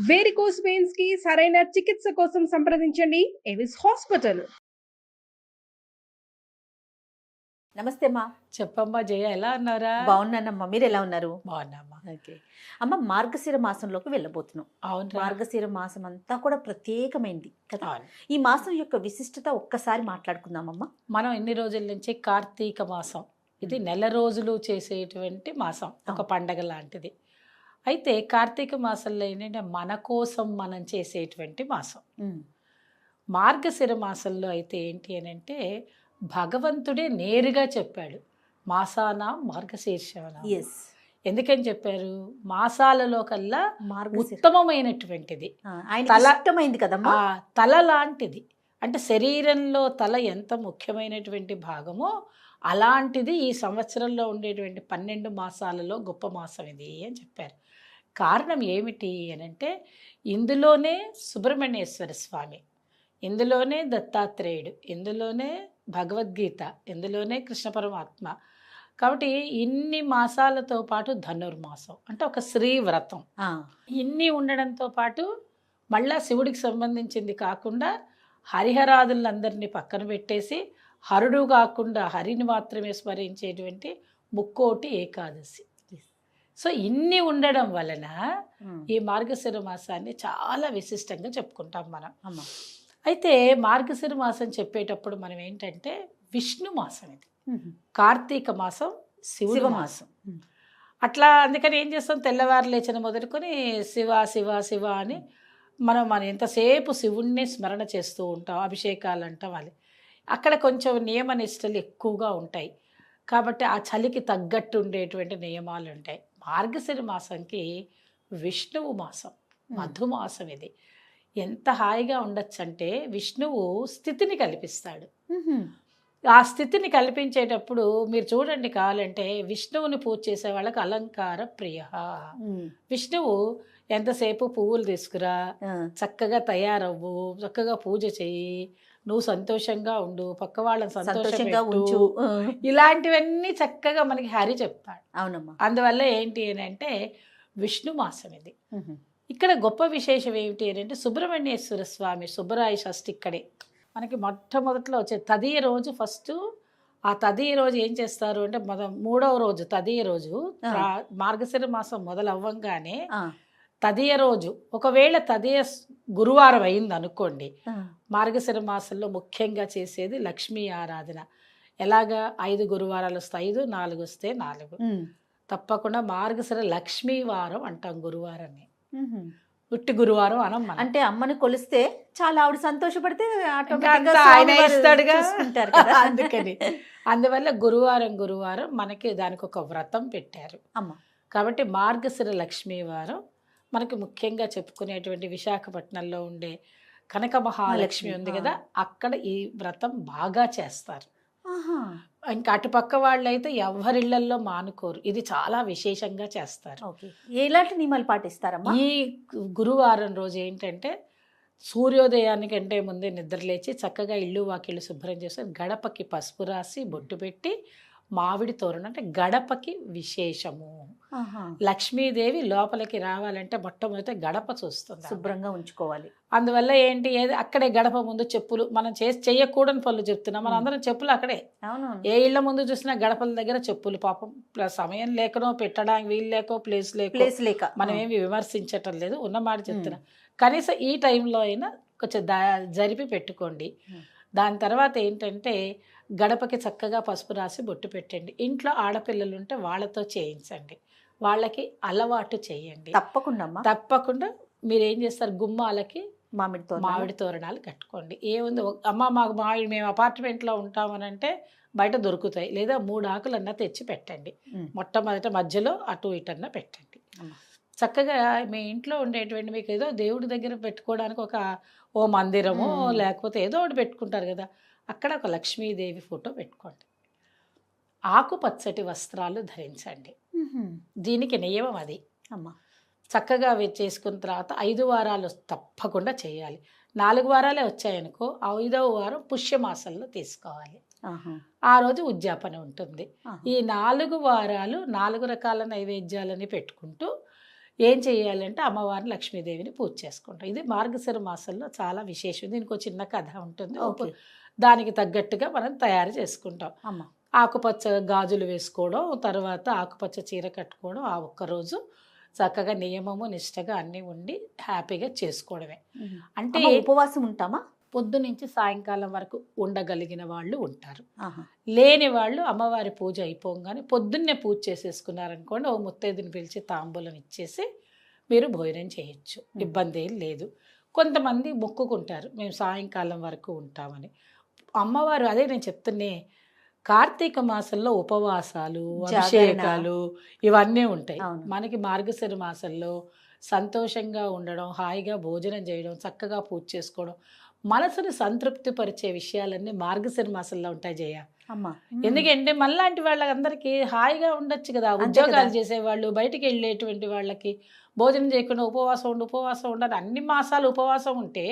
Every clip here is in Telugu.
వేరికోస్ వెయిన్స్ కి సరైన చికిత్స కోసం సంప్రదించండి ఎవిస్ హాస్పిటల్. నమస్తే అమ్మా. చెప్పమ్మా జయ, ఎలా అన్నారా? బాగున్నానమ్మా, మీరు ఎలా ఉన్నారు? బాగున్నామ్మా. ఓకే అమ్మ, మార్గశిర మాసంలోకి వెళ్ళబోతున్నాం. అవును, మార్గశిర మాసం అంతా కూడా ప్రత్యేకమైంది కదా. అవును. ఈ మాసం యొక్క విశిష్టత ఒక్కసారి మాట్లాడుకుందామమ్మా. మనం ఇన్ని రోజుల నుంచి కార్తీక మాసం, ఇది నెల రోజులు చేసేటువంటి మాసం, ఒక పండగ లాంటిది. అయితే కార్తీక మాసంలో ఏంటంటే మన కోసం మనం చేసేటువంటి మాసం. మార్గశిర మాసంలో అయితే ఏంటి అని అంటే భగవంతుడే నేరుగా చెప్పాడు, మాసాన మార్గశీర్షణ. ఎస్, ఎందుకని చెప్పారు? మాసాలలో కల్లా మార్గశిర ఉత్తమమైనటువంటిది, ఇష్టమైంది కదమ్మా. తల లాంటిది. అంటే శరీరంలో తల ఎంత ముఖ్యమైనటువంటి భాగమో అలాంటిది ఈ సంవత్సరంలో ఉండేటువంటి 12 మాసాలలో గొప్ప మాసం ఇది అని చెప్పారు. కారణం ఏమిటి అని అంటే ఇందులోనే సుబ్రహ్మణ్యేశ్వర స్వామి, ఇందులోనే దత్తాత్రేయుడు, ఇందులోనే భగవద్గీత, ఇందులోనే కృష్ణ పరమాత్మ. కాబట్టి ఇన్ని మాసాలతో పాటు ధనుర్మాసం అంటే ఒక శ్రీ వ్రతం, ఇన్ని ఉండడంతో పాటు మళ్ళా శివుడికి సంబంధించింది కాకుండా హరిహరాదులందరినీ పక్కన పెట్టేసి హరుడు కాకుండా హరిని మాత్రమే స్మరించేటువంటి ముక్కోటి ఏకాదశి. సో ఇన్ని ఉండడం వలన ఈ మార్గశిర మాసాన్ని చాలా విశిష్టంగా చెప్పుకుంటాం మనం. అయితే మార్గశిర మాసం చెప్పేటప్పుడు మనం ఏంటంటే విష్ణు మాసం ఇది, కార్తీక మాసం శివుడి మాసం. అట్లా అందుకని ఏం చేస్తాం, తెల్లవారు లేచిన మొదలుకొని శివ శివ శివ అని మనం ఎంతసేపు శివుణ్ణి స్మరణ చేస్తూ ఉంటాం, అభిషేకాలు అంటాం. అది అక్కడ కొంచెం నియమ నిష్టలు ఎక్కువగా ఉంటాయి కాబట్టి ఆ చలికి తగ్గట్టు ఉండేటువంటి నియమాలు ఉంటాయి. మార్గశిర మాసంకి విష్ణువు మాసం, మధుమాసం. ఇది ఎంత హాయిగా ఉండొచ్చు అంటే విష్ణువు స్థితిని కల్పిస్తాడు. ఆ స్థితిని కల్పించేటప్పుడు మీరు చూడండి, కావాలంటే విష్ణువుని పూజ చేసే వాళ్ళకి అలంకార ప్రియ. విష్ణువు ఎంతసేపు పువ్వులు తీసుకురా, చక్కగా తయారవ్వు, చక్కగా పూజ చెయ్యి, నువ్వు సంతోషంగా ఉండు, పక్క వాళ్ళని సంతోషంగా ఉంచు, ఇలాంటివన్నీ చక్కగా మనకి హరి చెప్తాడు. అవునమ్మా. అందువల్ల ఏంటి అని అంటే విష్ణు మాసం ఇది. ఇక్కడ గొప్ప విశేషం ఏమిటి అని అంటే సుబ్రహ్మణ్యేశ్వర స్వామి సుబ్బరాయ షష్ఠి ఇక్కడే మనకి మొట్టమొదట్లో వచ్చే తదియ రోజు. ఫస్ట్ ఆ తదియ రోజు ఏం చేస్తారు అంటే మూడవ రోజు తదియ రోజు, మార్గశిర మాసం మొదలవ్వంగానే తదియ రోజు, ఒకవేళ తదియ గురువారం అయింది అనుకోండి, మార్గశిర మాసంలో ముఖ్యంగా చేసేది లక్ష్మీ ఆరాధన. ఎలాగా 5 గురువారాలు వస్తాయి, 5, 4 వస్తే 4. తప్పకుండా మార్గశిర లక్ష్మీ వారం అంటాం గురువారాన్ని, ఉట్టి గురువారం అనం. అంటే అమ్మని కొలిస్తే చాలా ఆవిడ సంతోషపడితే ఆయన ఇస్తాడుగా అందుకని. అందువల్ల గురువారం మనకి దానికి ఒక వ్రతం పెట్టారు అమ్మ. కాబట్టి మార్గశిర లక్ష్మీ వారం మనకి ముఖ్యంగా చెప్పుకునేటువంటి విశాఖపట్నంలో ఉండే కనక మహాలక్ష్మి ఉంది కదా, అక్కడ ఈ వ్రతం బాగా చేస్తారు. ఇంకా అటుపక్క వాళ్ళు అయితే ఎవరిళ్లల్లో మానుకోరు, ఇది చాలా విశేషంగా చేస్తారు. ఎలాంటి నియమాలు పాటిస్తారమ్మా? ఈ గురువారం రోజు ఏంటంటే సూర్యోదయానికంటే ముందే నిద్రలేచి చక్కగా ఇల్లు వాకిళ్ళు శుభ్రం చేసి గడపకి పసుపు రాసి బొట్టు పెట్టి మామిడి తోరణం, అంటే గడపకి విశేషము. లక్ష్మీదేవి లోపలికి రావాలంటే మొట్టమొదటి గడప చూస్తుంది, శుభ్రంగా ఉంచుకోవాలి. అందువల్ల ఏంటి, అక్కడే గడప ముందు చెప్పులు, మనం చేయకూడని పనులు చెప్తున్నాం, మనం అందరం చెప్పులు అక్కడే. ఏ ఇళ్ల ముందు చూసినా గడపల దగ్గర చెప్పులు. పాపం సమయం లేకనో పెట్టడానికి వీలు లేకో ప్లేస్ లేక మనం ఏమి విమర్శించటం లేదు, ఉన్నమాట చెప్తున్నాం. కనీసం ఈ టైంలో అయినా కొంచెం జరిపి పెట్టుకోండి. దాని తర్వాత ఏంటంటే గడపకి చక్కగా పసుపు రాసి బొట్టు పెట్టండి. ఇంట్లో ఆడపిల్లలు ఉంటే వాళ్ళతో చేయించండి, వాళ్ళకి అలవాటు చేయండి. తప్పకుండా మీరు ఏం చేస్తారు, గుమ్మాలకి మామిడి తోరణాలు కట్టుకోండి. ఏముంది, అమ్మ మాకు మేము అపార్ట్మెంట్లో ఉంటామనంటే బయట దొరుకుతాయి, లేదా 3 ఆకులన్నా తెచ్చి పెట్టండి. మొట్టమొదట మధ్యలో అటు ఇటన్నా పెట్టండి. చక్కగా మీ ఇంట్లో ఉండేటువంటి, మీకు ఏదో దేవుడి దగ్గర పెట్టుకోవడానికి ఓ మందిరము లేకపోతే ఏదో ఒకటి పెట్టుకుంటారు కదా, అక్కడ ఒక లక్ష్మీదేవి ఫోటో పెట్టుకోండి. ఆకుపచ్చటి వస్త్రాలు ధరించండి. దీనికి నియమం అది అమ్మ. చక్కగా చేసుకున్న తర్వాత 5 వారాలు తప్పకుండా చేయాలి. 4 వారాలే వచ్చాయనుకో, 5వ వారం పుష్యమాసంలో తీసుకోవాలి. ఆ రోజు ఉద్యాపన ఉంటుంది. ఈ 4 వారాలు 4 రకాల నైవేద్యాలని పెట్టుకుంటూ ఏం చేయాలంటే అమ్మవారిని లక్ష్మీదేవిని పూజ చేసుకుంటాం. ఇది మార్గశిర మాసంలో చాలా విశేషం. దీనికి ఒక చిన్న కథ ఉంటుంది. ఓకే. దానికి తగ్గట్టుగా మనం తయారు చేసుకుంటాం. అమ్మ. ఆకుపచ్చ గాజులు వేసుకోవడం, తర్వాత ఆకుపచ్చ చీర కట్టుకోవడం, ఆ ఒక్కరోజు చక్కగా నియమము నిష్టగా అన్నీ ఉండి హ్యాపీగా చేసుకోవడమే. అంటే అమ్మ, ఉపవాసం ఉంటామా? పొద్దు నుంచి సాయంకాలం వరకు ఉండగలిగిన వాళ్ళు ఉంటారు. ఆహా. లేని వాళ్ళు అమ్మవారి పూజ అయిపోగానే పొద్దున్నే పూజ చేసేసుకున్నారనుకోండి, ఓ ముత్తైదుని పిలిచి తాంబూలం ఇచ్చేసి మీరు భోజనం చేయొచ్చు, ఇబ్బంది ఏం లేదు. కొంతమంది మొక్కుకుంటారు మేము సాయంకాలం వరకు ఉంటామని. అమ్మవారు అదే నేను చెప్తున్నే, కార్తీక మాసంలో ఉపవాసాలు, అభిషేకాలు ఇవన్నీ ఉంటాయి. అవును. మనకి మార్గశిర మాసంలో సంతోషంగా ఉండడం, హాయిగా భోజనం చేయడం, చక్కగా పూజ చేసుకోవడం, మనసుని సంతృప్తి పరిచే విషయాలన్నీ మార్గశిర మాసంలో ఉంటాయి జయ. అమ్మా. ఎందుకంటే మనలాంటి వాళ్ళందరికీ హాయిగా ఉండొచ్చు కదా, ఉద్యోగాలు చేసేవాళ్ళు, బయటికి వెళ్ళేటువంటి వాళ్ళకి భోజనం చేయకుండా ఉపవాసం ఉండాలి. అన్ని మాసాలు ఉపవాసం ఉంటే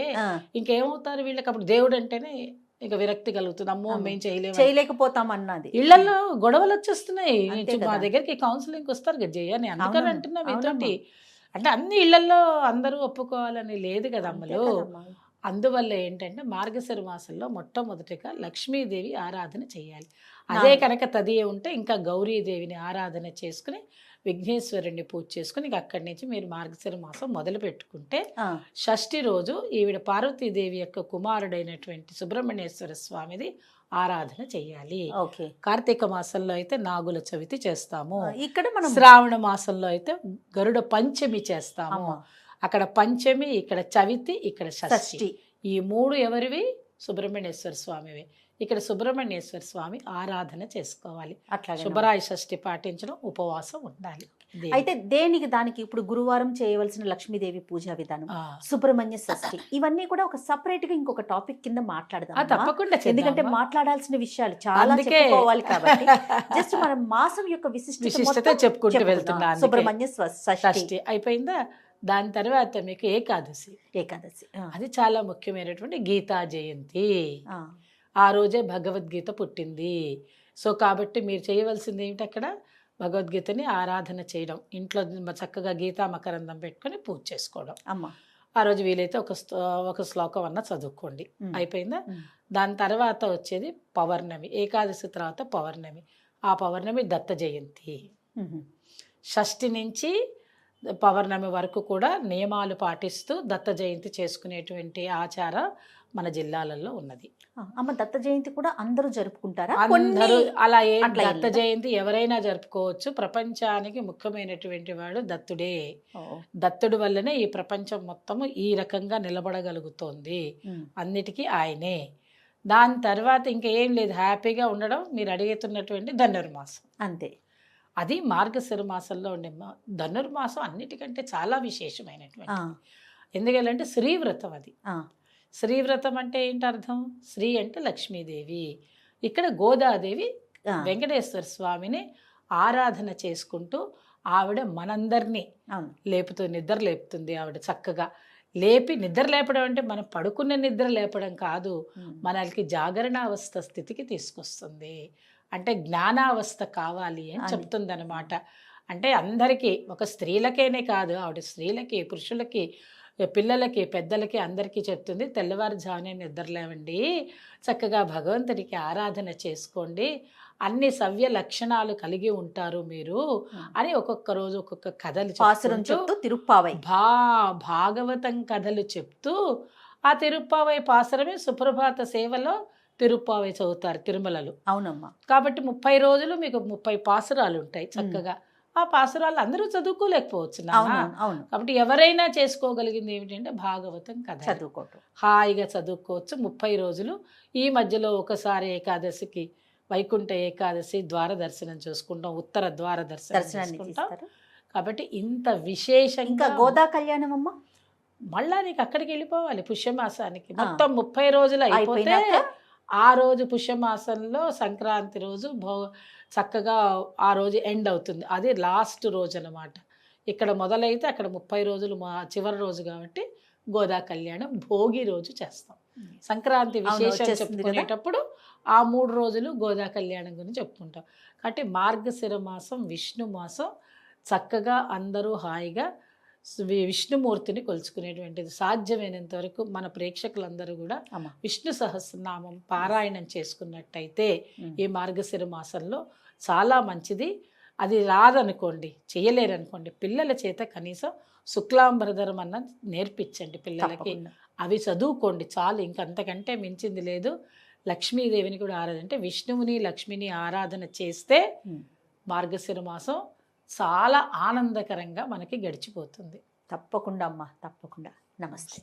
ఇంకేమవుతారు వీళ్ళకి? అప్పుడు దేవుడు అంటేనే ఇక విరక్తి కలుగుతుంది. అమ్మో మేము చేయలేకపోతాం అన్నది. ఇళ్లలో గొడవలు వచ్చేస్తున్నాయి. అంతే మా కదా. దగ్గరికి కౌన్సిలింగ్ వస్తారు కదా జయ, నేను అందుకని అవునమ్మా. అంటున్నా మీతోటి. అవునమ్మా. అంటే అన్ని ఇళ్లలో అందరూ ఒప్పుకోవాలని లేదు కదా అంతే అమ్మలు. కదమ్మా. అందువల్ల ఏంటంటే మార్గశిర మాసంలో మొట్టమొదటిగా లక్ష్మీదేవి ఆరాధన చేయాలి. అదే కనుక తదియే ఉంటే ఇంకా గౌరీదేవిని ఆరాధన చేసుకుని విఘ్నేశ్వరుణ్ణి పూజ చేసుకుని ఇక అక్కడి నుంచి మీరు మార్గశిర మాసం మొదలు పెట్టుకుంటే షష్ఠి రోజు ఈవిడ పార్వతీదేవి యొక్క కుమారుడైనటువంటి సుబ్రహ్మణ్యేశ్వర స్వామిది ఆరాధన చెయ్యాలి. ఓకే. కార్తీక మాసంలో అయితే నాగుల చవితి చేస్తాము. ఇక్కడ మనం శ్రావణ మాసంలో అయితే గరుడ పంచమి చేస్తాము. అమ్మ. అక్కడ పంచమి, ఇక్కడ చవితి, ఇక్కడ షష్ఠి. షష్ఠి. ఈ మూడు ఎవరివి? సుబ్రహ్మణ్యేశ్వర స్వామివి. ఇక్కడ సుబ్రహ్మణ్యేశ్వర స్వామి ఆరాధన చేసుకోవాలి. అట్లాగే. శుభరాయ షష్ఠి పాటించడం, ఉపవాసం ఉండాలి. అయితే దేనికి దానికి ఇప్పుడు గురువారం చేయవలసిన లక్ష్మీదేవి పూజా విధానం, సుబ్రహ్మణ్య షష్ఠి, ఇవన్నీ కూడా ఒక సపరేట్ గా ఇంకొక టాపిక్ కింద మాట్లాడదాం. తప్పకుండా. ఎందుకంటే మాట్లాడాల్సిన విషయాలు చాలా అందుకే చెప్పుకోవాలి కాబట్టి జస్ట్ మనం మాసం యొక్క విశిష్టత చెప్పుకుంటూ వెళ్తున్నాం. సుబ్రహ్మణ్య షష్ఠి అయిపోయిందా? దాని తర్వాత మీకు ఏకాదశి. అది చాలా ముఖ్యమైనటువంటి గీతా జయంతి. ఆ రోజే భగవద్గీత పుట్టింది. సో కాబట్టి మీరు చేయవలసింది ఏమిటి? అక్కడ భగవద్గీతని ఆరాధన చేయడం, ఇంట్లో చక్కగా గీతా మకరందం పెట్టుకొని పూజ చేసుకోవడం. ఆ రోజు వీలైతే ఒక శ్లోకం అన్న చదువుకోండి. అయిపోయిందా? దాని తర్వాత వచ్చేది పౌర్ణమి. ఏకాదశి తర్వాత పౌర్ణమి. ఆ పౌర్ణమి దత్త జయంతి. షష్ఠి నుంచి పౌర్ణమి వరకు కూడా నియమాలు పాటిస్తూ దత్త జయంతి చేసుకునేటువంటి ఆచారం మన జిల్లాలలో ఉన్నది. అమ్మ, దత్త జయంతి కూడా అందరూ జరుపుకుంటారా? అందరూ అలా దత్త జయంతి ఎవరైనా జరుపుకోవచ్చు. ప్రపంచానికి ముఖ్యమైనటువంటి వాడు దత్తుడే. దత్తుడి వల్లనే ఈ ప్రపంచం మొత్తము ఈ రకంగా నిలబడగలుగుతోంది. అన్నిటికీ ఆయనే. దాని తర్వాత ఇంకా ఏం లేదు, హ్యాపీగా ఉండడం. మీరు అడుగుతున్నటువంటి ధనుర్మాసం అంతే. అది మార్గశిర మాసంలో ఉండే ధనుర్మాసం అన్నిటికంటే చాలా విశేషమైనటువంటి. ఎందుకంటే శ్రీవ్రతం అది. శ్రీవ్రతం అంటే ఏంటి అర్థం? శ్రీ అంటే లక్ష్మీదేవి. ఇక్కడ గోదాదేవి వెంకటేశ్వర స్వామిని ఆరాధన చేసుకుంటూ ఆవిడ మనందరినీ నిద్ర లేపుతుంది. ఆవిడ చక్కగా లేపి, నిద్ర లేపడం అంటే మనం పడుకున్న నిద్ర లేపడం కాదు, మనకి జాగరణావస్థ స్థితికి తీసుకొస్తుంది. అంటే జ్ఞానావస్థ కావాలి అని చెప్తుంది అనమాట. అంటే అందరికీ, ఒక స్త్రీలకేనే కాదు, ఆవిడ స్త్రీలకి, పురుషులకి, పిల్లలకి, పెద్దలకి అందరికీ చెప్తుంది. తెల్లవారుజామునే నిద్రలేవండి, చక్కగా భగవంతుడికి ఆరాధన చేసుకోండి, అన్ని సవ్య లక్షణాలు కలిగి ఉంటారు మీరు అని ఒక్కొక్క రోజు ఒక్కొక్క కథలు చెప్తూ తిరుప్పావై భాగవతం కథలు చెప్తూ ఆ తిరుప్పావై పాసరమే సుప్రభాత సేవలో తిరుప్పావై చదువుతారు తిరుమలలో. అవునమ్మా. కాబట్టి 30 రోజులు మీకు 30 పాసురాలు ఉంటాయి చక్కగా. ఆ పాసురాలు అందరూ చదువుకోలేకపోవచ్చు. కాబట్టి ఎవరైనా చేసుకోగలిగింది ఏమిటంటే భాగవతం కథ చదువుకోవటం, హాయిగా చదువుకోవచ్చు 30 రోజులు. ఈ మధ్యలో ఒకసారి ఏకాదశికి వైకుంఠ ఏకాదశి ద్వార దర్శనం చేసుకుంటాం, ఉత్తర ద్వార దర్శనం చేసుకుంటాం. కాబట్టి ఇంత విశేషంగా గోదా కళ్యాణం అమ్మ, మళ్ళా నీకు అక్కడికి వెళ్ళిపోవాలి పుష్యమాసానికి. మొత్తం 30 రోజులు అయిపోతే ఆ రోజు పుష్యమాసంలో సంక్రాంతి రోజు చక్కగా ఆ రోజు ఎండ్ అవుతుంది. అది లాస్ట్ రోజు అన్నమాట. ఇక్కడ మొదలైతే అక్కడ 30 రోజులు చివరి రోజు కాబట్టి గోదా కళ్యాణం భోగి రోజు చేస్తాం. సంక్రాంతి విశేషం చెప్పుకునేటప్పుడు ఆ 3 రోజులు గోదా కళ్యాణం గురించి చెప్పుకుంటాం. కాబట్టి మార్గశిర మాసం, విష్ణు మాసం చక్కగా అందరూ హాయిగా విష్ణుమూర్తిని కొలుచుకునేటువంటిది. సాధ్యమైనంత వరకు మన ప్రేక్షకులందరూ కూడా అమ్మ. విష్ణు సహస్రనామం పారాయణం చేసుకున్నట్టయితే ఉమ్. ఈ మార్గశిర మాసంలో చాలా మంచిది. అది రాదనుకోండి, చేయలేరనుకోండి, పిల్లల చేత కనీసం శుక్లాంబరధరం అన్న నేర్పించండి పిల్లలకి. తప్పకుండా. అవి చదువుకోండి చాలు, ఇంకంతకంటే మించింది లేదు. లక్ష్మీదేవిని కూడా అంటే విష్ణువుని లక్ష్మిని ఆరాధన చేస్తే ఉమ్. మార్గశిర మాసం చాలా ఆనందకరంగా మనకి గడిచిపోతుంది. తప్పకుండా అమ్మా, తప్పకుండా. నమస్తే.